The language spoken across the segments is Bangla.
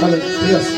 ভালো ঠিক আছে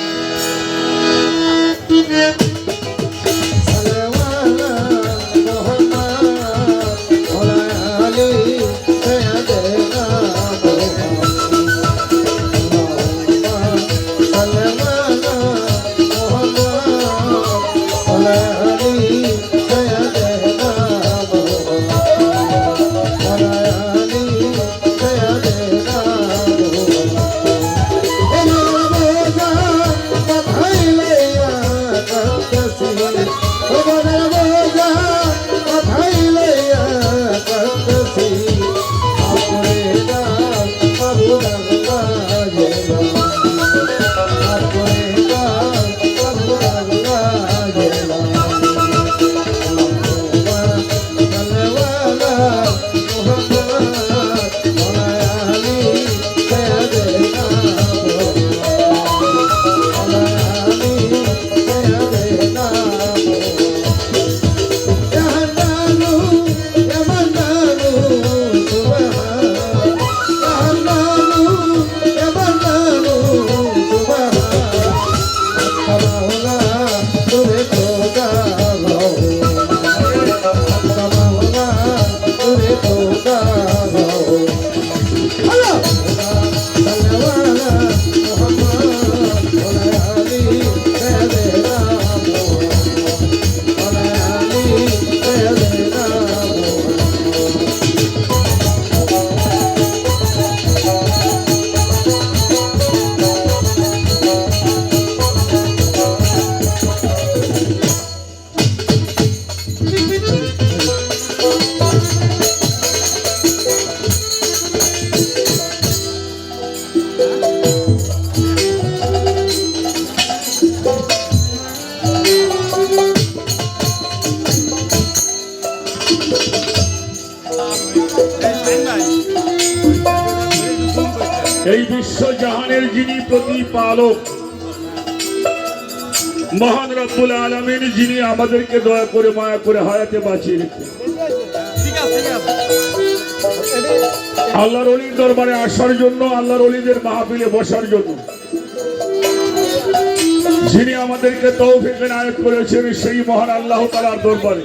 এই বিশ্ব জাহানের যিনি প্রতিপালক মহান রব্বুল আলামিন, যিনি আমাদেরকে দয়া করে মায়া করে হায়াতে বাঁচিয়ে রেখে আল্লাহর ওলির দরবারে আসার জন্য, আল্লাহর ওলিদের মাহফিলে বসার জন্য যিনি আমাদেরকে তৌফিক এনায়েত করেছেন, সেই মহান আল্লাহ তাআলার দরবারে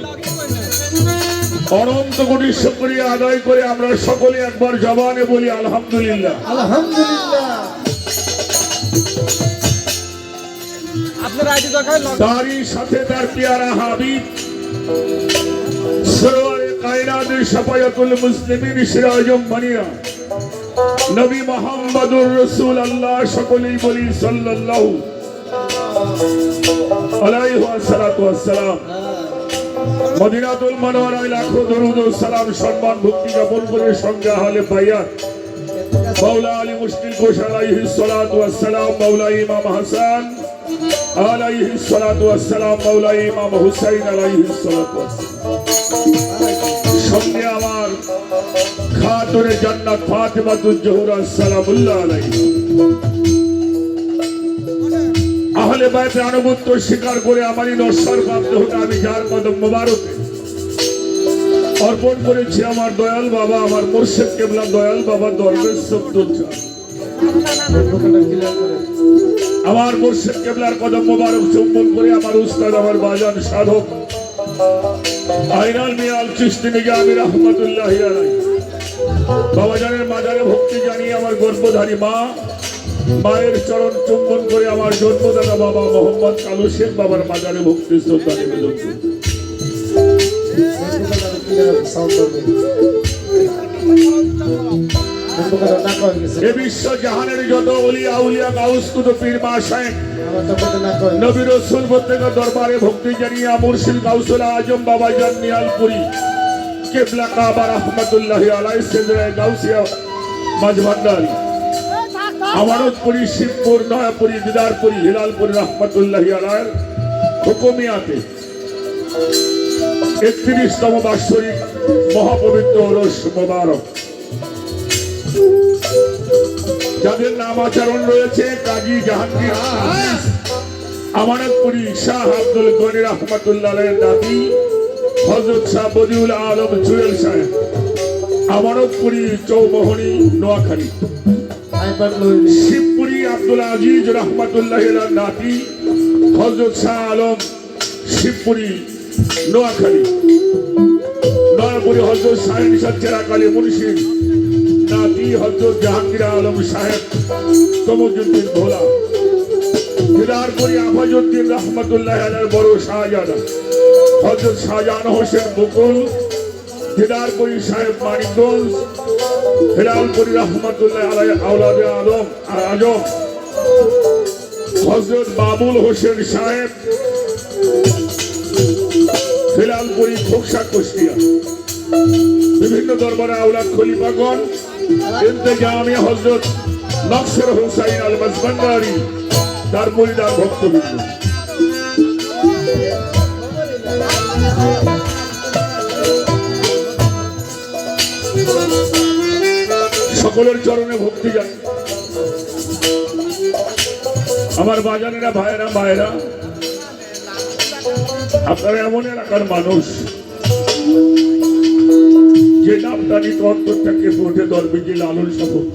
অনন্ত কোটি শুকরিয়া আদায় করে আমরা সকলে একবার জবানে বলি আলহামদুলিল্লাহ। আলহামদুলিল্লাহ। তারই সাথে তার পিয়ারা হাবিব সরওয়ারে কায়নাতের শাফায়াতুল মুসলিমিন সিরাজুম মানিয়া নবী মুহাম্মদুর রাসূলুল্লাহ, সকলেই বলি সাল্লাল্লাহু আলাইহি ওয়াসাল্লাম। মদিনাতুল মুনাওয়ারায় লাখো দরুদ ও সালাম সম্মান ভক্তি জ্ঞাপন করে সঙ্গে আহলে বাইয়াত মাওলা আলী মুশকিল কোশ আলাইহিস সালাতু ওয়াস সালাম, মাওলা ইমাম হাসান আলাইহিস সালাতু ওয়াস সালাম, মাওলা ইমাম হুসাইন আলাইহিস সালাতু ওয়াস সালাম, সঙ্গে আমার খাতুনে জান্নাত ফাতিমাতুজ জোহরা সালামুল্লাহ আলাইহা। আহলে বাইতের আনুগত্য স্বীকার করে আমারই নশ্বর প্রাপ্ত হতে আমি যার কদম মোবারকে অর্পণ করেছি আমার দয়াল বাবা, আমার মুর্শিদ কেবলা দয়াল বাবা দরবেশ সফদুল শাহ, আমার মুর্শিদ কেবলার কদম মোবারক চুম্বন করে আমার উস্তাদ, আমার বাজান সাধক আইনাল মিয়া আল চিশতি নিজামী রাহমাতুল্লাহি আলাইহি বাবাজানের মাজারে ভক্তি জানিয়ে আমার গর্ভধারী মা মায়ের চরণ চুম্বন করে আমার জন্মদাতা বাবা মোহাম্মদ কালু শেখ বাবার মাজারে ভক্তি শ্রদ্ধা নিবেদন করি। এ বিশ্ব জাহানের যত ওলিয়া উলিয়া গাউস কুতুব পীর মাশায়েখ নবী রাসূল প্রত্যেকের দরবারে ভক্তি জানিয়ে মুর্শিদ গাউসুল আজম বাবা জান নিয়ালপুরি কেবলা কাবা রাহমাতুল্লাহি আলাইহি সিদরায়ে গাউসিয়া মাঝভান্ডারি আমানতপুরি, শিবপুর, নয়াপুরি, দিদারপুরি, হিলালপুরি রহমতুল্লাহি আলাইহির হুকুমিয়াতে 31তম বাৎসরিক মহাপবিত্র ওরস মোবারক, যাদের নাম আচরণ রয়েছে কাজী জাহাঙ্গীর আমানতপুরি শাহ আব্দুল গনি রহমতুল্লাহ আলাইহির দাদি হযরত শাহ বদিউল আলম জুয়েল সাহেব আমানতপুরি চৌমোহনী নোয়াখালী, শিবপুরি আব্দুল আজিজ রহমতুল্লাহ আলাইহির নাতি হযরত শাহ আলম শিবপুরি নোয়াখালী, নয়াপুরি হযরত শাহিন শাহ চেরাকালী মুন্সির নাতি হযরত জাহাঙ্গীর আলম সাহেব তমুজুদ্দিন ভোলা, দিদারপুরি আফাজউদ্দিন রহমতুল্লাহ আলাইহির বড় শাহজাদা হযরত শাহজাহান হোসেন মুকুল, দিদারপুরি সাহেব মানিকগঞ্জ, হেলালপুরি রহমতুল্লাহ আলাইহি আওলাদে আলম আজম হযরত বাবুল হোসেন সাহেব, হেলালপুরি খোকসা কুষ্টিয়া। বিভিন্ন দরবারে আওলাদ খলিফাগণ ইন্তেজামে হযরত নকসর হুসাইন আল মাজবান্দারি তার মুরিদার ভক্তবৃন্দ। সকলের চরণে ভক্তি জানাই। আমার বাজানেরা ভাইয়েরা মায়েরা, আপনারা এমন এলাকার মানুষ যে নামটা নিত অন্তর থেকে ওঠে দরবেজি লালন শপথ,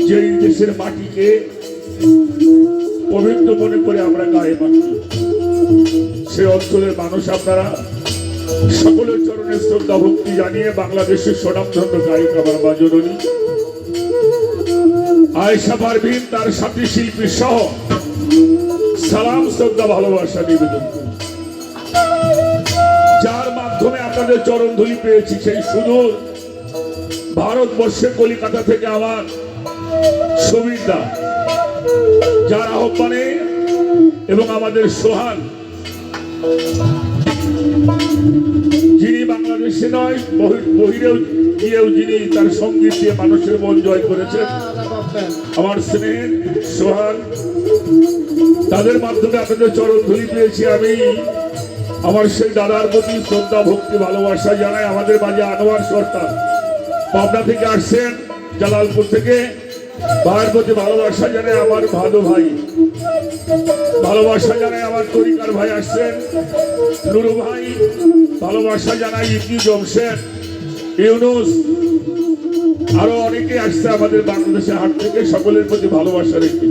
যে দেশের মাটিকে পবিত্র মনে করে আমরা গায়ে মানি, সে অঞ্চলের মানুষ আপনারা। সকলের চরণে শ্রদ্ধা ভক্তি জানিয়ে বাংলাদেশের স্বনামধন্য গায়িকা আমার মা জননী আয়েশা পারভীন তার সাথী শিল্পী সহ সালাম শ্রদ্ধা ভালোবাসা নিবেদন করি। যার মাধ্যমে আপনাদের চরণ ধুলি পেয়েছি সেই সুদূর ভারতবর্ষে কলিকাতা থেকে আমার সুবিধা, যার আহ্বানে এবং আমাদের সোহান, যিনি বাংলাদেশে নয় বহিরেও গিয়েও যিনি তার সঙ্গীত দিয়ে মানুষের মন জয় করেছেন, আমার স্নেহের সোহান, তাদের মাধ্যমে আপনাদের চরণ ধুলি পেয়েছি। আমি আমার সেই দাদার প্রতি শ্রদ্ধা ভক্তি ভালোবাসা জানাই। আমাদের মাঝে আনোয়ার সরকার পাবনা থেকে আসছেন, জালালপুর থেকে, ভাইয়ের প্রতি ভালোবাসা জানাই। আমার ভাদু ভাই ভালোবাসা জানাই। আমার তরিকার ভাই আসছেন, নুরু ভাই ভালোবাসা জানাই। ইতি জমশেদ, ইউনুস, আরো অনেকে আসছে আমাদের বাংলাদেশের হাট থেকে। সকলের প্রতি ভালোবাসা রেখে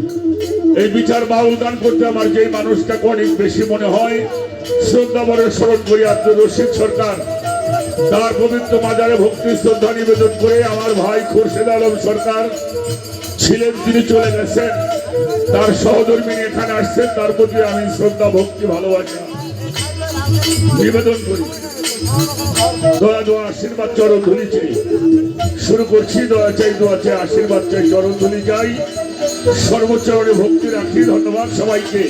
এই বিচার বাউল গান করতে আমার যেই মানুষটাকে অনেক বেশি মনে হয়, শ্রদ্ধা বরে স্মরণ করি আব্দুর রশিদ সরকার। তার পবিত্র মাজারে ভক্তি শ্রদ্ধা নিবেদন করে আমার ভাই খুরশেদ আলম সরকার ছিলেন, তিনি চলে গেছেন। তার সহধর্মী এখানে আসছেন, তার প্রতি আমি শ্রদ্ধা ভক্তি ভালোবাসা নিবেদন করি। দয়া দোয়া আশীর্বাদ চরণ ধুলি চাই। শুরু করছি, দয়া চাই, দোয়া চাই, আশীর্বাদ চাই, চরণ ধুলি যাই, সর্বচরণে ভক্তি রাখি। ধন্যবাদ সবাইকে।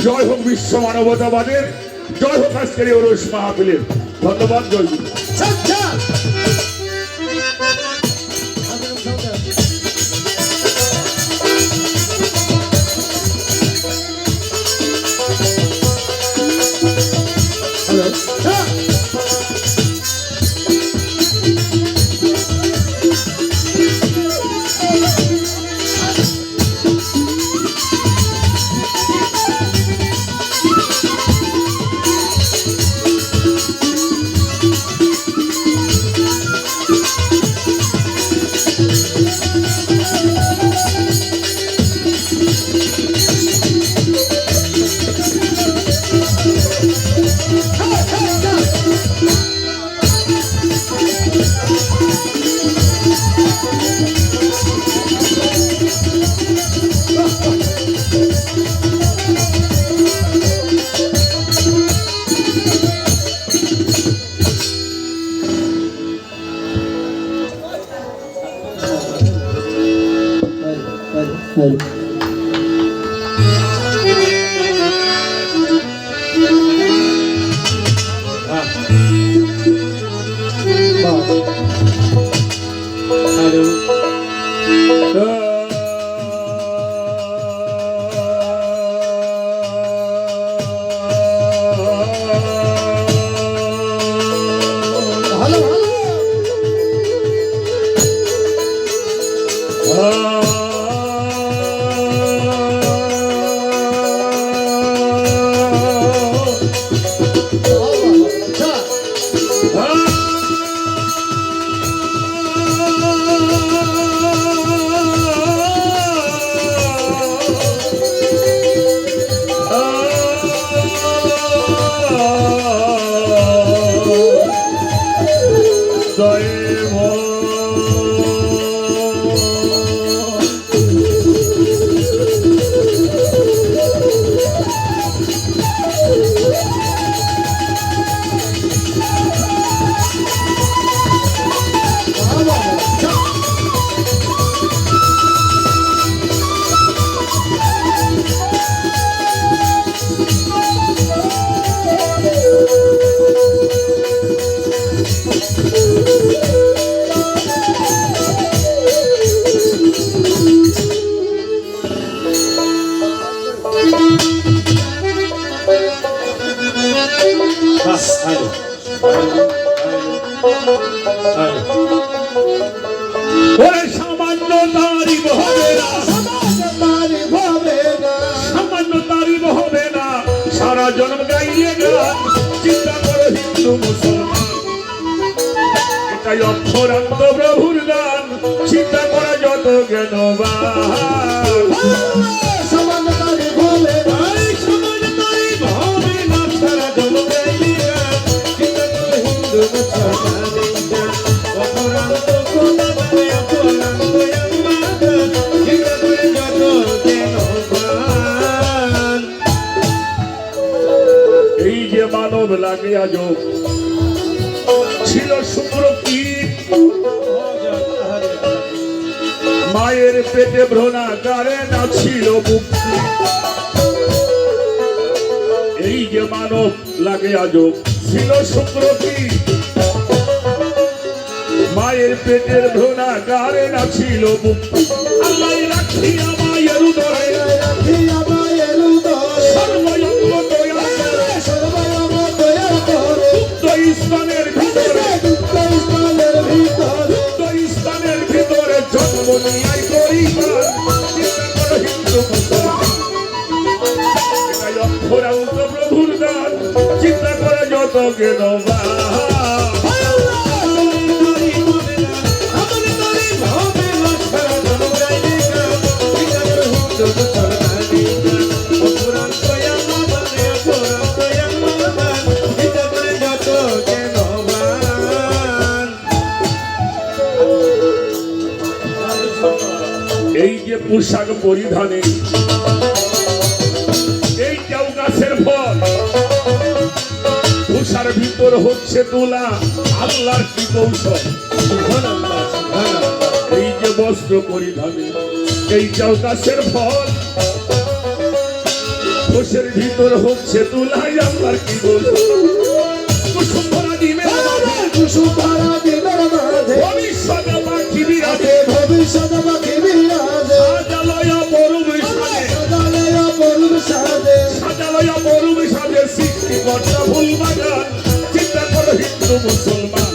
জয় হোক বিশ্ব মানবতাবাদের, জয় হোক আজকের ওরস মাহফিলের। ধন্যবাদ। জয় গুরু। হবে না, সমাজ তারিফ হবে না, সামান্য তারিফ হবে না, সারা জন্ম গাইলে গান। চিন্তা করো হিন্দু মুসলমান, এটাই অক্ষরান্ত প্রভুর গান। চিন্তা করা যত জ্ঞানবান, সমাজ তারিফ হবে না, সমাজ তারিফ হবে না, সারা জন্ম গাইলে গান। চিন্তা করো হিন্দু মুসলমানের গান। অপরান্ত খোদা মানে অপরান্ত আমাদের। চিন্তা করে যত জ্ঞানবান। এই যে মানব লাগে আজব, ছিল শুক্র কীট, মায়ের পেটে ভ্রণাকারে না ছিল মুক্তি। এই যে মানব লাগে আজব, ছিল শুক্র কীট, মায়ের পেটের ভ্রণাকারে না ছিল মুক্তি। আল্লাহ রাখিয়া মায়ের উদরে রাখিয়া মায়ের উদরে, সর্বয়ঙ্গ দয়া করে, সর্বয়ঙ্গ দয়া করে, মুক্ত ইসলামের ভিতরে, দুঃখ স্থলের ভিতর, মুক্ত ইসলামের ভিতরে জন্ম নিয়াই পরিবার। চিন্তা করো হিন্দু মুসলমান, এটাই অক্ষরান্ত প্রভুর দান। চিন্তা করে যত জ্ঞানবান, এই যে পোশাক পরিধানে, এই কেউ গাছের ফল, পোশার ভিতর হচ্ছে তোলা আল্লাহর কি কৌশল। এই যে বস্ত্র পরিধানে, এই কেউ গাছের ফল, কোষের ভিতর হচ্ছে তোলা আল্লাহর কি কৌশল। কুসুম ভরা ডিমের মাঝে, কুসুম ভরা দিনের মাঝে, ভবিষ্যতে পাখি বিরাজে, ভবিষ্যৎ পাখি বিরাজে, সাজালয়া বরুণ সাজে, সদালয়া বরুণ সাজে, সাজালয়া বরুণ সাজে, সৃষ্টিকর্তা ফুল বাগান। চিন্তা করো হিন্দু মুসলমান,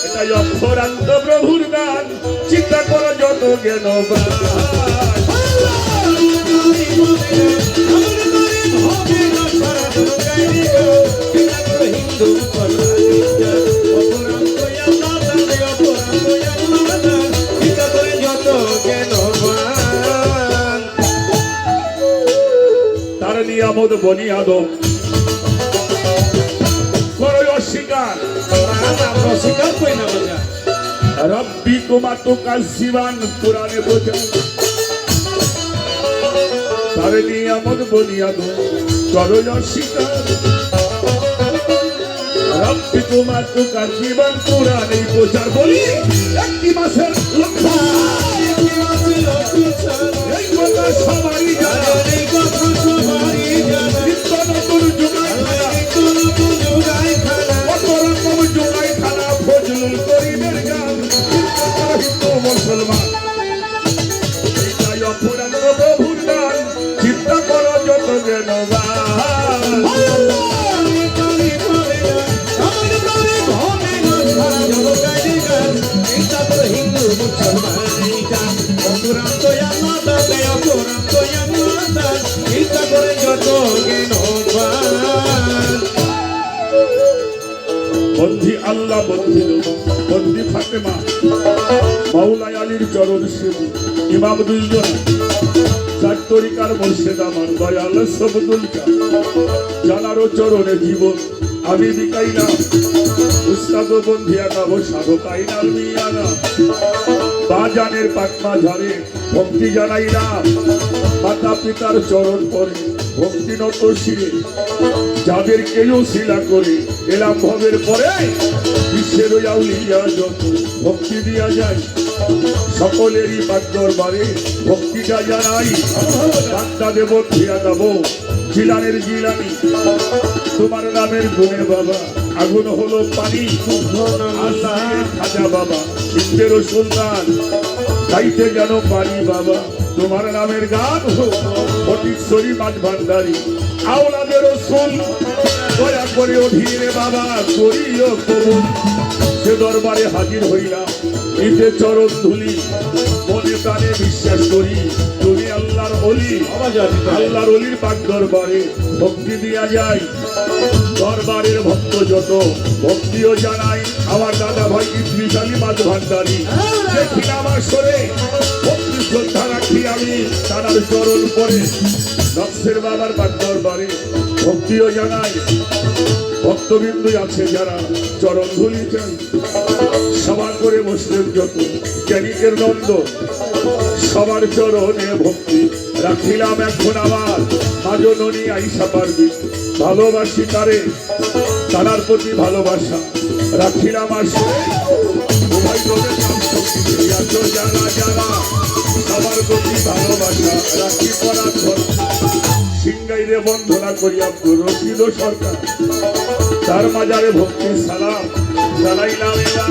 এটাই অক্ষরান্ত প্রভুর গান। চিন্তা করো যত জ্ঞানবান, তার নিয়ামত বনি আদম করো অস্বীকার। রব্বি কুমা তো কাশিবান কোরআনে বোঝা, তার নিয়ামত বনি আদম করো অস্বীকার। রব্বি কুমা তো কাশিবান কোরআনে বোঝার বলি একটি মাসের লক্ষ্য। এই কথা সবাই জানে, নিত্য নতুন জুগাই খানা, কত রকম জুগাই খানা, ফজলুল করিমের গান। হিন্দু মুসলমান, এটাই অপরান্ত প্রভুর গান। চিন্তা করো যত জ্ঞানবান, হিন্দু মুসলমান চিন্তা করে যত জ্ঞানবান। বন্ধি আল্লাহ, বন্ধি বন্ধি ফাতেমা, মাওলাই আলীর চরণ সেবী, ইমাম দুইজন, চার তরিকার মোর্শেদ আমার দয়াল সবদুল জানারও চরণে জীবন আমি বিকাইলাম। উস্তাদ বন্ধিয়া গাবো সাধকাই নাল মিয়ানা, বাজানের পাকমা ঝরে ভক্তি জানাইলাম। মাতা পিতার চরণ পরে ভক্তি নত শিরে, যাদের কেউ শিলা করে এলাম ভবের পরে। বিশ্বের আউলিয়া যত ভক্তি দিয়া যায়, সকলেরই পাক দরবারে ভক্তিটা জানাই। বান্দা দেব ফিরা দেব জিলানের জিলানি, তোমার নামের গুণে বাবা আগুন হলো পানি। আল্লাহ খাজা বাবা ইন্দ্রের সুলতান, গাইতে যেন পারি বাবা তোমার নামের গান। ফটিকছড়ি মাঝ ভান্ডারি আওলাদের রসুল, দয়া করে অধীনে বাবা করিও কবুল। সে দরবারে হাজির হইলাম, নিতে চরণ ধুলি, মনে প্রাণে বিশ্বাস করি তুমি আল্লাহর অলি। আল্লাহর অলির পাক দরবারে ভক্তি দিয়া যায়, দরবারের ভক্ত যত ভক্তিও জানাই। আমার দাদা ভাই ইদ্রিস আলী মাঝ ভান্ডারী দেখি আমার সরে ভক্তি শ্রদ্ধা রাখি আমি তার চরণ পরে নকশের বাবার পাক দরবারে ভক্তিও জানাই। ভক্তবিন্দু আছে যারা চরণ ধুলি চাই, সবার করে মুসলিম যত জ্ঞানিকের নন্দ সবার চরণে ভক্তি রাখিলাম। এখন আমার মাজননী আইসা পারবি ভালোবাসি তারে, তার প্রতি ভালোবাসা রাখিলাম। আসলে উভয় তোদের নাম শক্তি আছো যারা যারা সবার প্রতি ভালোবাসা রাখি করার ধর সিংগাইরে বন্ধনা করি আব্দুর রশিদ সরকার তার মাজারে ভক্তি সালাম জানাইলাম। এবার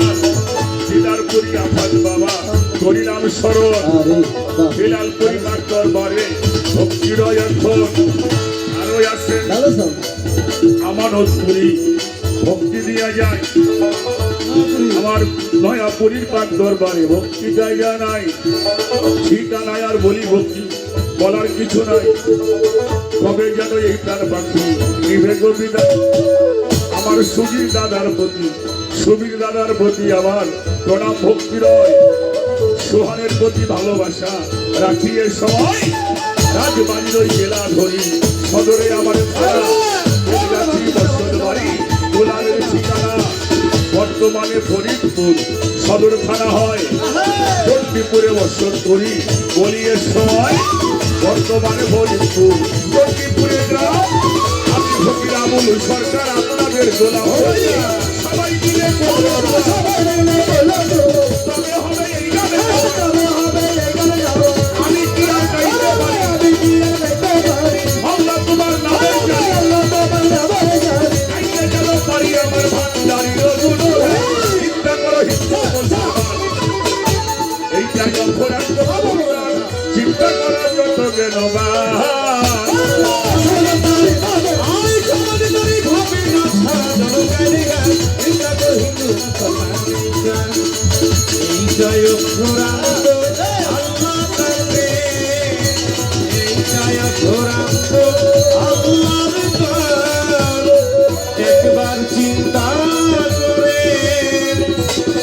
দিদারপুরি আফাজ বাবা করিলাম স্মরণ, বিলালপুরি মার দরবারে ভক্তির এখন আরো আছেন আমানতপুরি ভক্তি দিয়া যায়। আমার নয়াপুরীর পাক দরবারে ভক্তি জায়গা নাই, ঠিকানায় আর বলি ভক্তি বলার কিছু নাই। কবে যেন এই প্রাণ পাখি নিভে গোবিদা আমার সুবীর দাদার প্রতি, সুবীর দাদার প্রতি আমার প্রণাম ভক্তি রয়। সোহানের প্রতি ভালোবাসা রাখিয়ে সবাই রাজবাড়ির জেলা ধরি সদরে আমার বাড়ি গোলামের ঠিকানা বর্তমানে ফরিদপুর সদর থানা হয়। চণ্ডীপুরে বসত করি বলিয়ে সময় বর্তমানে ফরিদপুর চণ্ডীপুরে গ্রাম। আমি ফকিরামুল সরকার আপনাদের গোলাম সবাই মিলে তবে হবে এই গানে আমি কি আর গাইতে পারি আল্লাহ তোমার নামের গাইতে গেল পারি আমার ভান্ডারি গুলো চিন্তা করো হিন্দু মুসলমান এই জায়গা ঘোরার চিন্তা করার যত গেল একবার চিন্তা করে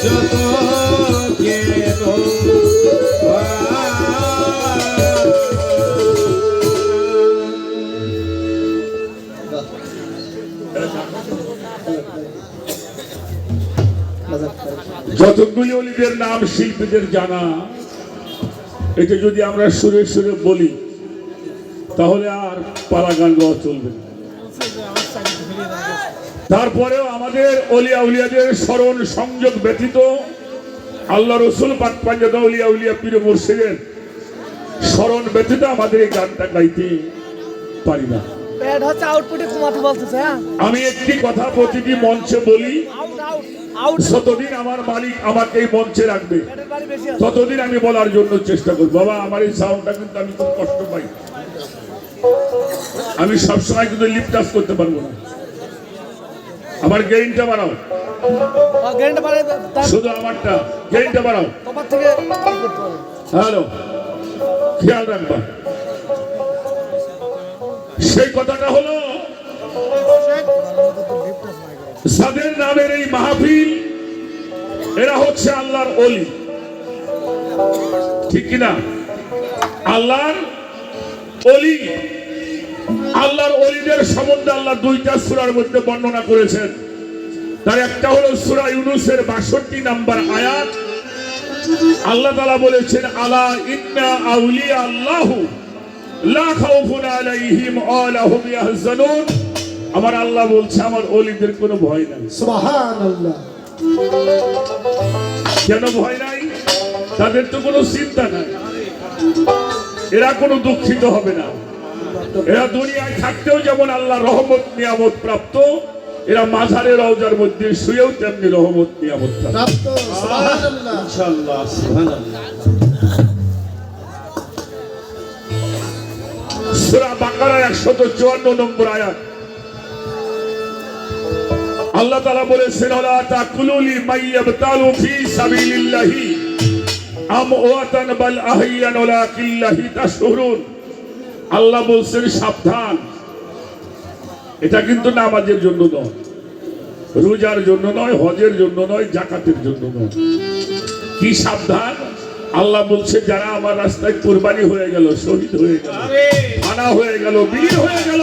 যত জ্ঞান যতগুলি অলিদের নাম শিল্পীদের জানা, এটা যদি আমরা সুরে সুরে বলি তাহলে আর পালা গান গাওয়া চলবে না। তারপরেও আমাদের অলিয়া উলিয়াদের স্মরণ সংযোগ ব্যতীত আল্লাহ রসুল পাক পাঞ্জাদা অলিয়া উলিয়া পীর মুর্শিদের স্মরণ ব্যতীত আমাদের এই গানটা গাইতে পারি না। আমি একটি কথা প্রতিটি মঞ্চে বলি, যতদিন আমার মালিক আমাকে এই মঞ্চে রাখবে ততদিন আমি বলার জন্য চেষ্টা করব। বাবা আমার এই সাউন্ডটা কিন্তু আমি খুব কষ্ট পাই, আমি সবসময় কিন্তু লিফট টাচ করতে পারবো না। আমার গেইনটা বাড়াও, শুধু আমারটা গেইনটা বাড়াও। হ্যালো, খেয়াল রাখবা। সেই কথাটা হলো যাদের নামের এই মাহফিল এরা হচ্ছে আল্লাহর অলি, ঠিক কিনা? আল্লাহর অলি। আল্লাহর অলিদের সম্বন্ধে আল্লাহ দুইটা সূরার মধ্যে বর্ণনা করেছেন। তার একটা হলো সূরা ইউনূসের 62 নম্বর আয়াত। আল্লাহ তাআলা বলেছেন আলা ইন্না আউলিয়া আল্লাহু লা খাউফুন আলাইহিম ওয়া লা হুম ইয়াহজানুন। আমার আল্লাহ বলছে আমার অলিদের কোনো ভয় নাই। সুবহানাল্লাহ। কেন ভয় নাই? তাদের তো কোনো চিন্তা নাই, এরা কোনো দুঃখিত হবে না। এরা দুনিয়ায় থাকতেও যেমন আল্লাহ রহমত নিয়ামত প্রাপ্ত, এরা মাঝারে রওজার মধ্যে শুয়েও তেমনি রহমত নিয়ামত প্রাপ্ত। সুবহানাল্লাহ। ইনশাআল্লাহ সুবহানাল্লাহ। সূরা বাকারার 154 নম্বর আয়াত আল্লাহ তাআলা বলেছেন ওয়ালা তাকুলু লিমান ইয়াবতালু ফি সাবিলিল্লাহি আম ওয়াতান বাল আহিয়ান ওয়ালাকিল্লাহি তাশউরুন। আল্লাহ বলছেন সাবধান, এটা কিন্তু নামাজের জন্য নয়, রোজার জন্য নয়, হজের জন্য নয়, যাকাতের জন্য নয়। কি সাবধান? আল্লাহ বলছে যারা আমার রাস্তায় কুরবানি হয়ে গেল, শহীদ হয়ে গেল, আনা হয়ে গেল, বীর হয়ে গেল,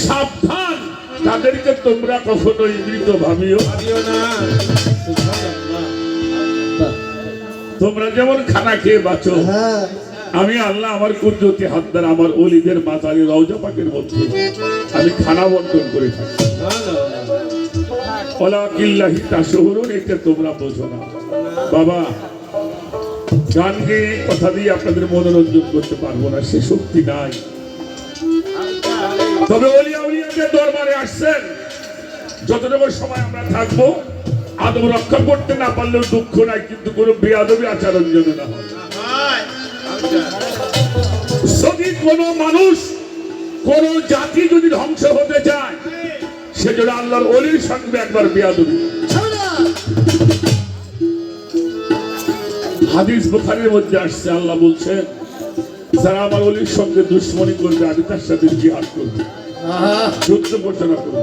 সাবধান, তাদেরকে তোমরা কখনোই মৃত ভাবিও না। সুবহানাল্লাহ। তোমরা যেমন খানা খেয়ে বাঁচো, হ্যাঁ আমি আল্লাহ আমার কুদরতি হাত দ্বারা আমার ওলিদের মাতারি রওজা পাকের মধ্যে আমি খানা বন্টন করে থাকি। ওয়ালাকিল্লাহি তাশউরুন, এটা তোমরা বোঝো না। বাবা, গান গেয়ে কথা দিয়ে আপনাদের মনোরঞ্জন করতে পারবো না, সে শক্তি নাই। তবে ওলিয়া উলিয়াদের দরবারে আসছেন, যতটুকু সময় আমরা থাকবো আদব রক্ষা করতে না পারলেও দুঃখ নাই, কিন্তু কোনো বেয়াদবি আচরণ যেন না হয়। যদি কোনো মানুষ, কোন জাতি যদি ধ্বংস হতে চায়, সেজন্য আল্লাহর ওলির সঙ্গে একবার বেয়াদবি। হাদিস বুখারীর মধ্যে আসছে, আল্লাহ বলছেন যারা আমার ওলির সঙ্গে দুশ্মনী করবে আমি তার সাথে জিহাদ করব, যুদ্ধ ঘোষণা করব।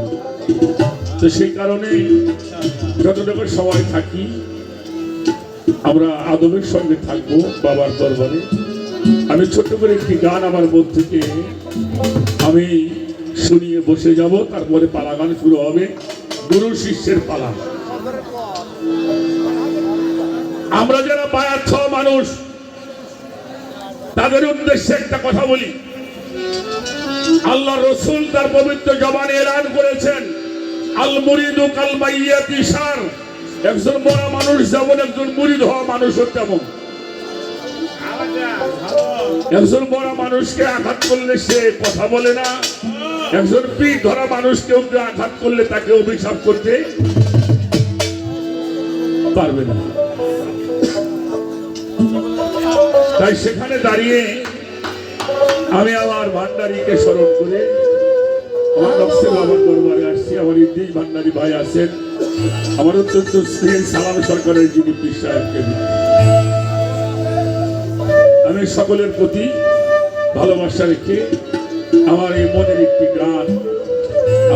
তো সেই কারণেই যতটুকু সময় থাকি আমরা আদবের সঙ্গে থাকবো বাবার দরবারে। আমি ছোট্ট করে একটি গান আমার মন থেকে আমি শুনিয়ে বসে যাব, তারপরে পালা গান শুরু হবে, গুরু শিষ্যের পালা। আমরা যারা বায়াত মানুষ তাদের উদ্দেশ্যে একটা কথা বলি। আল্লাহ রসুল তার পবিত্র জবানে এলান করেছেন, আল মুরিদু কাল মাইয়াতি শার। একজন মরা মানুষ যেমন একজন মুরিদ হওয়া মানুষও তেমন। একজন মরা মানুষকে আঘাত করলে সে কথা বলে না, একজন পিঠ ধরা মানুষকে আঘাত করলে তাকে অভিশাপ করতে পারবে না। তাই সেখানে দাঁড়িয়ে আমি আমার ভান্ডারীকে স্মরণ করে আমার নকশে বাবার দরবারে আসছি। আমার ইদ্রিস ভান্ডারী ভাই আছেন, আমার অত্যন্ত স্নেহের সালাম সরকারের যিনি পীর সাহেবকে আমি সকলের প্রতি ভালোবাসা রেখে আমার এই মনের একটি গান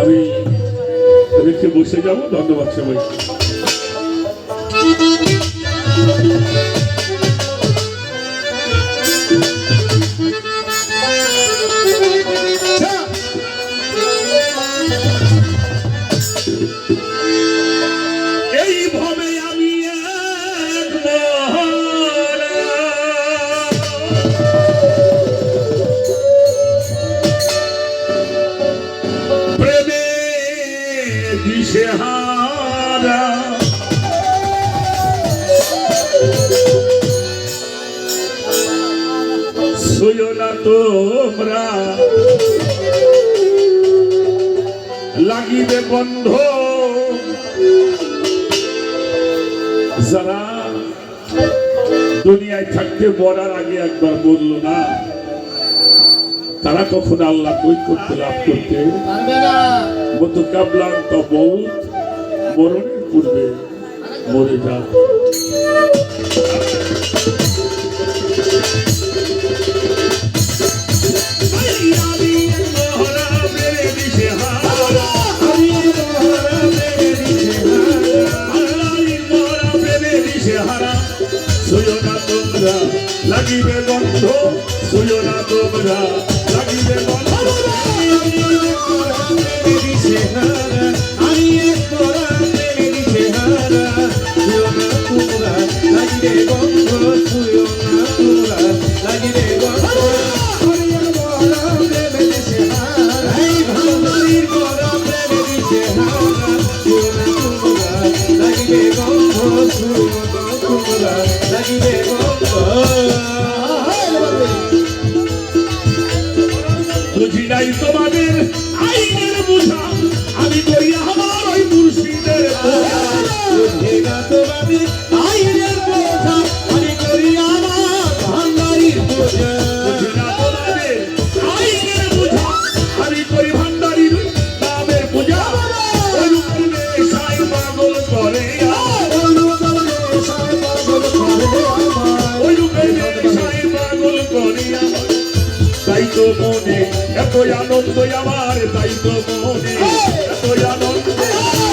আমি রেখে বসে যাব। ধন্যবাদ সবাই। এইভাবে আমি এক মহারা প্রেমে দিশেহারা শুয়ো না তোমরা লাগিবে বন্ধ। যারা দুনিয়ায় থাকতে মরার আগে একবার বলল না, তারা কখন আল্লাহ কই করতে লাভ করতে মতো কাবলান্ত বউ মরণের পূর্বে মরে যা। লাগিবে গন্ধ, শুয়ো না তোমরা লাগিবে গন্ধ। বুঝি নাই তোমাদের আইনের বোঝা, আমি করি আমার ওই মুর্শিদের বোঝা। বুঝি না তোমাদের আইনের বোঝা, আমি করি আমার ভান্ডারীর বোঝা। বুঝি না তোমাদের আইনের বোঝা, আমি করি ভান্ডারীর নামের বোঝা। অনুকূলে সাই পাগল করে, অনুকূলে সাই পাগল করে, এতই আনন্দ আমার তাই তো মনে এতই আনন্দ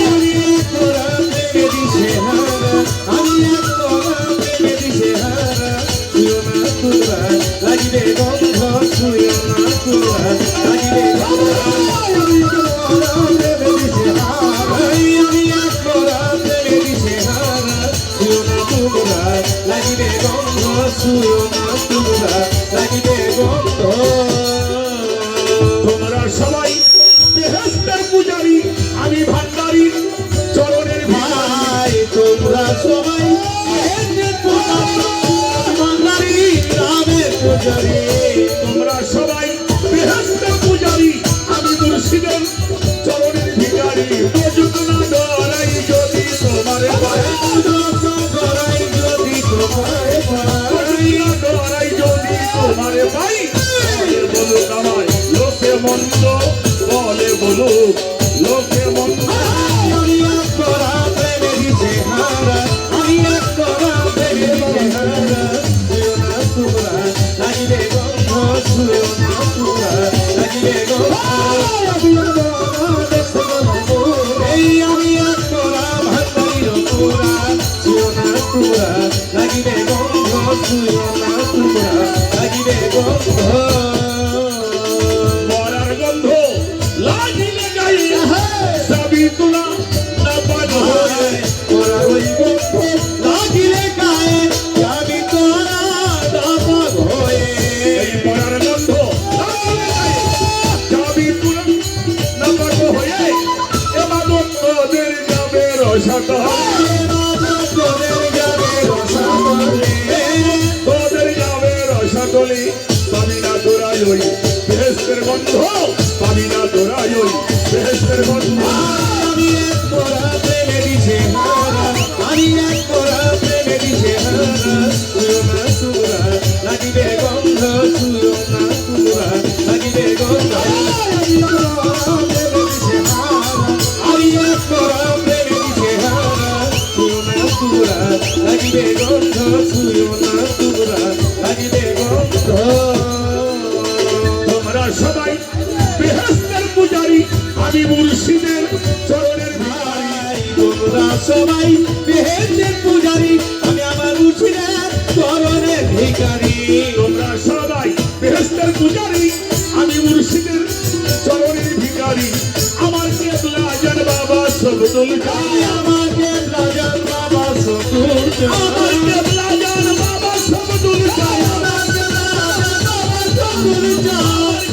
আমি এক তোরা প্রেমে দিশে হারা আমি এক তোরা প্রেমে দিশে হারা তুইও না তোরা লাগিবে গন্ধ তুইও না তোরা লাগিবে গন্ধ আমি এক তোরা প্রেমে দিশে হারা আমি এক তোরা প্রেমে দিশে হারা তুইও না তোরা লাগিবে গন্ধ তুইও না তোরা লাগিবে গন্ধ তোমরা সবাই বেহেশতের পূজারী আমি ভান্ডারী চরণের ভিখারি ভাই তোমরা সবাই বেহেশতের পূজারী রামের পূজারী তোমরা সবাই বেহেশতের পূজারী আমি মুর্শিদের চরণের ভিখারি প্রযুক্ত না ডরাই যদি তোমার পায়ে করাই যদি তোমায় পাই না ডরাই যদি তোমার পাই বলুক আমায় লোকে মন্দ বলে বলুক লোকে মন্দ আমি এক তোরা প্রেমে দিশে হারা আমি এক তোরা প্রেমে দিশে হারা তুইও না তোরা লাগিবে গন্ধ তুইও না তোরা লাগিবে গন্ধ এই আমি এক তোরা ভান্ডারির তোরা তুইও না তোরা লাগিবে গন্ধ তুইও না তোরা লাগিবে গন্ধ মরার গন্ধ লাগিলে যাই সাবি তুলা না পানো তোরা ওই গন্ধে লাগিলে গায়ে যাবি তোরা দাবাগ হয়ে এই মরার গন্ধ লাগিলে যাই সাবি তুলা না পানো হয়ে এবাদত তোদের যাবে রসাতল তোদের যাবে রসাতলে তোদের যাবে রসাতলে পাবি না তোরাই ওই বেহেশতের গন্ধ পাবি না তোরাই ওই বেহেশতের গন্ধ আমি এক তোরা প্রেমে দিশে হারা আমি এক তোরা প্রেমে দিশে হারা তুইও না তোরা লাগিবে গন্ধ তুইও না তোরা লাগিবে গন্ধ আমি এক তোরা প্রেমে দিশে হারা তুইও না তোরা লাগিবে গন্ধ তুইও না তোরা লাগিবে গন্ধ তোমরা সবাই বেহেশতের পূজারী আমি মুর্শিদের চরণের ভিখারি তোমরা সবাই বেহেশতের পূজারী আমি আমার মুর্শিদের চরণের ভিখারি তোমরা সবাই বেহেশতের পূজারী আমি মুর্শিদের চরণের ভিখারি আমার কেবলা জান বাবা সবদুল আমি আমাকে রাজার বাবা সতুর আমার কেবলা জান বাবা সবদুল আমার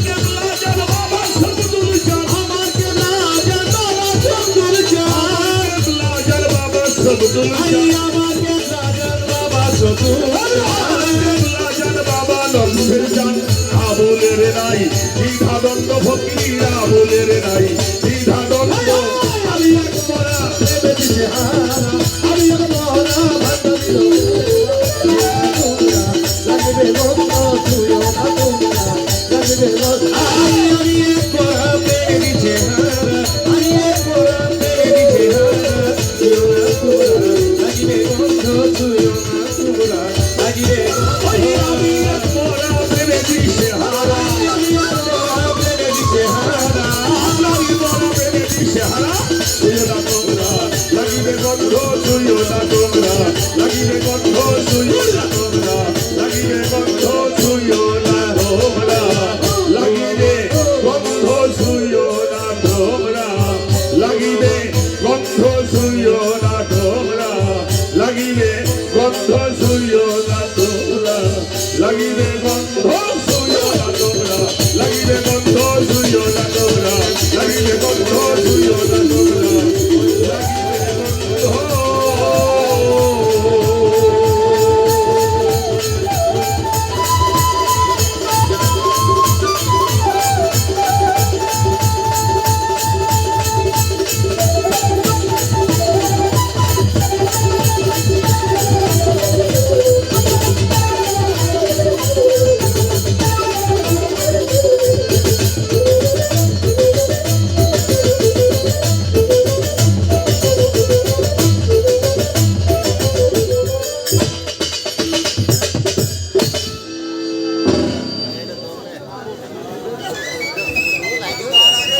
কেবলা জান বাবা সবদুল আমাকে রাজার বাবা সতুর কেবলা জান বাবা সবদুল আমি আমাকে রাজার বাবা সতুর জান বাবা নরসের জান আবুলের নাই দ্বিধাদ্বন্দ্ব ফকির আবুলের নাই দ্বিধাদ্বন্দ্ব আমি এক তোরা প্রেমে দিশে হারা আমি এক তোরা ভান্ডারির লাগিবে গন্ধ তুইও না তোরা লাগিবে গন্ধ আমি এক তোরা প্রেমে দিশে হারা আমি এক তোরা প্রেমে দিশে হারা তুইও না তোরা লাগিবে গন্ধ তুইও না তোরা লাগিবে গন্ধ আমি এক মোরা প্রেমে দিশে হারা আমি এক তোরা প্রেমে দিশে হারা লাগি মোরা প্রেমে দিশে হারা তুইও না তোমরা লাগিবে গন্ধ তুইও না তোমরা লাগিবে গন্ধ তুইও না তোমরা লাগিবে গন্ধ তুইও না তোমরা লাগিবে গন্ধ তুইও না তোমরা লাগিবে গন্ধ তুইও না তোমরা লাগিবে গন্ধ তুইও না তোমরা লাগিবে গন্ধ তুইও না তোমরা লাগিবে গন্ধ তুইও না তোমরা লাগিবে গন্ধ তুইও না তোমরা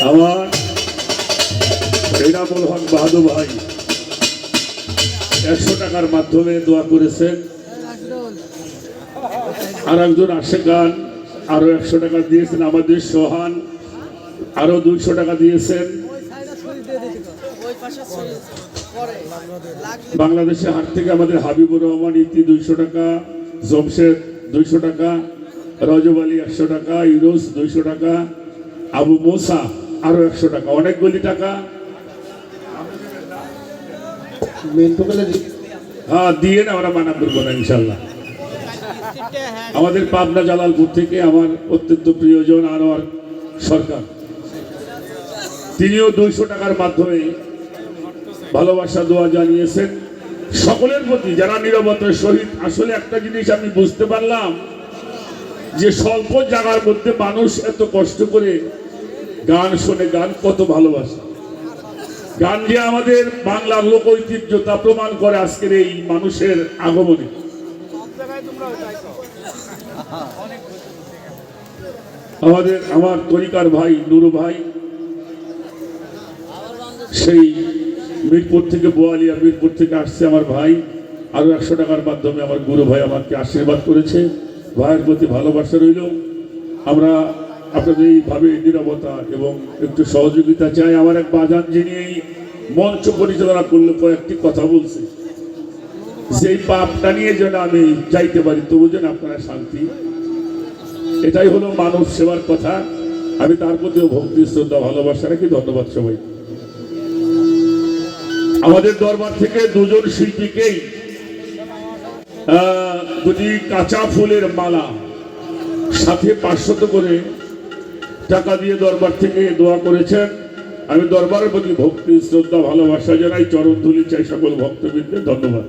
আমার এনামুল হক বাহাদুর ভাই 100 টাকার মাধ্যমে দোয়া করেছেন। আর একজন আশেক গান আরো 100 টাকা দিয়েছেন। আমাদের সোহান আরো 200 টাকা দিয়েছেন। বাংলাদেশে হাট থেকে আমাদের হাবিবুর রহমান ইতি 200 টাকা, জমশেদ 200 টাকা, রজব আলী 100 টাকা, ইউনুস 200 টাকা, আবু মোসা আরো 100 টাকা, অনেকগুলি টাকা হ্যাঁ দিয়ে না, আমরা মানা করবো না ইনশাল্লাহ। আমাদের পাবনা জালালপুর থেকে আমার অত্যন্ত প্রিয়জন আনোয়ার সরকার, তিনিও 200 টাকার মাধ্যমে ভালোবাসা দোয়া জানিয়েছেন সকলের প্রতি যারা নীরবতার সহিত। আসলে একটা জিনিস আমি বুঝতে পারলাম যে স্বল্প জায়গার মধ্যে মানুষ এত কষ্ট করে গান শোনে, গান কত ভালোবাসে। গান যে আমাদের বাংলার লোক ঐতিহ্য তা প্রমাণ করে আজকের এই মানুষের আগমনে। আমার তরিকার ভাই নুরু ভাই সেই মিরপুর থেকে, বোয়ালিয়া মিরপুর থেকে আসছে আমার ভাই, আরো 100 টাকার মাধ্যমে আমার গুরু ভাই আমাকে আশীর্বাদ করেছে। ভাইয়ের প্রতি ভালোবাসা রইল। আমরা আপনাদের এইভাবে নীরবতা এবং একটু সহযোগিতা চাই। আমার এক বাজান যিনি এই মঞ্চ পরিচালনা করলে কয়েকটি কথা বলছে, সেই পাপটা নিয়ে যেন আমি যাইতে পারি, তবু যেন আপনারা শান্তি। এটাই হলো মানব সেবার কথা। আমি তার প্রতিও ভক্তি শ্রদ্ধা ভালোবাসা রাখি। ধন্যবাদ সবাই। আমাদের দরবার থেকে দুজন শিল্পীকেই দুটি কাঁচা ফুলের মালা সাথে 500 করে টাকা দিয়ে দরবার থেকে দোয়া করেছেন। আমি দরবারের প্রতি ভক্তি শ্রদ্ধা ভালোবাসা জানাই, চরণ ধুলি চাই সকল ভক্তবৃন্দের। ধন্যবাদ।